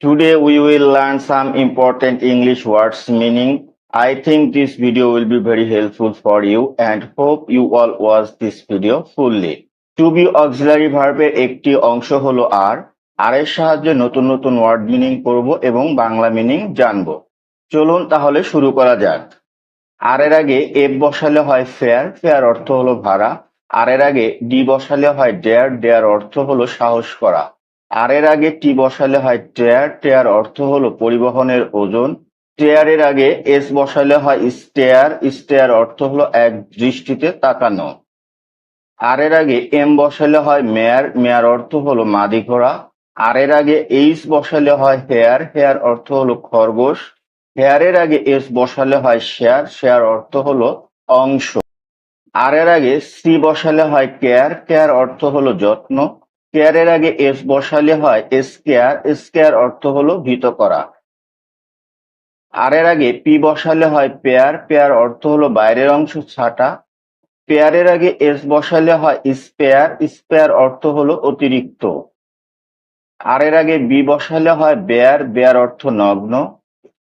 Today we will learn some important English words meaning. I think this video will be very helpful for you and hope you all watch this video fully. To be auxiliary verb এর একটি অংশ হলো আর এর সাহায্যে নতুন নতুন word meaning করব এবং বাংলা মিনিং জানবো। চলুন তাহলে শুরু করা যাক। আর এর আগে এফ বসালে হয় ফেয়ার, ফেয়ার অর্থ হলো ভাড়া। আর এর আগে ডি বসালে হয় ডেয়ার, ডেয়ার অর্থ হলো সাহস করা। আর এর আগে টি বসালে হয় টেয়ার, টেয়ার অর্থ হলো পরিবহনের ওজন। টেয়ারের আগে এস বসালে হয় স্টেয়ার, স্টেয়ার অর্থ হলো এক দৃষ্টিতে তাকানো। আর এর আগে এম বসালে হয় মেয়ার, মেয়ার অর্থ হলো মাদি ঘোড়া। আর এর আগে এইচ বসালে হয় হেয়ার, হেয়ার অর্থ হলো খরগোশ। হেয়ারের আগে এস বসালে হয় শেয়ার, শেয়ার অর্থ হলো অংশ। আর এর আগে সি বসালে হয় কেয়ার, কেয়ার অর্থ হলো যত্ন। কেয়ারের আগে এস বসালে হয় স্কেয়ার, স্কেয়ার অর্থ হলো ভীত করা। আর এর আগে পি বসালে হয় পেয়ার, পেয়ার অর্থ হলো বাইরের অংশ ছাটা। পেয়ারের আগে এস বসালে হয় স্পেয়ার, স্পেয়ার অর্থ হলো অতিরিক্ত। আর এর আগে বি বসালে হয় বেয়ার, বেয়ার অর্থ নগ্ন।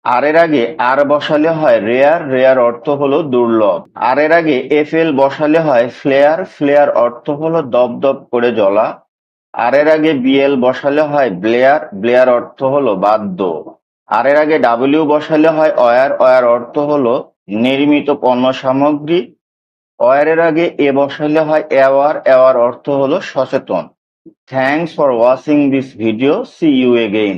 আর এর আগে আর বসালে হয় রেয়ার, রেয়ার অর্থ হলো দুর্লভ। আর এর আগে এফএল বসালে হয় ফ্লেয়ার, ফ্লেয়ার অর্থ হলো দপদপ করে জ্বলা। আর এর আগে বিএল বসালে হয় ব্লেয়ার, ব্লেয়ার অর্থ হলো বাদ্য। আর এর আগে ডাব্লিউ বসালে হয় অয়ার, অয়ার অর্থ হলো নির্মিত পণ্য সামগ্রী। অয়ারের আগে এ বসালে হয় অ্যাওয়ার, অ্যাওয়ার অর্থ হলো সচেতন। Thanks for watching this video, see you again.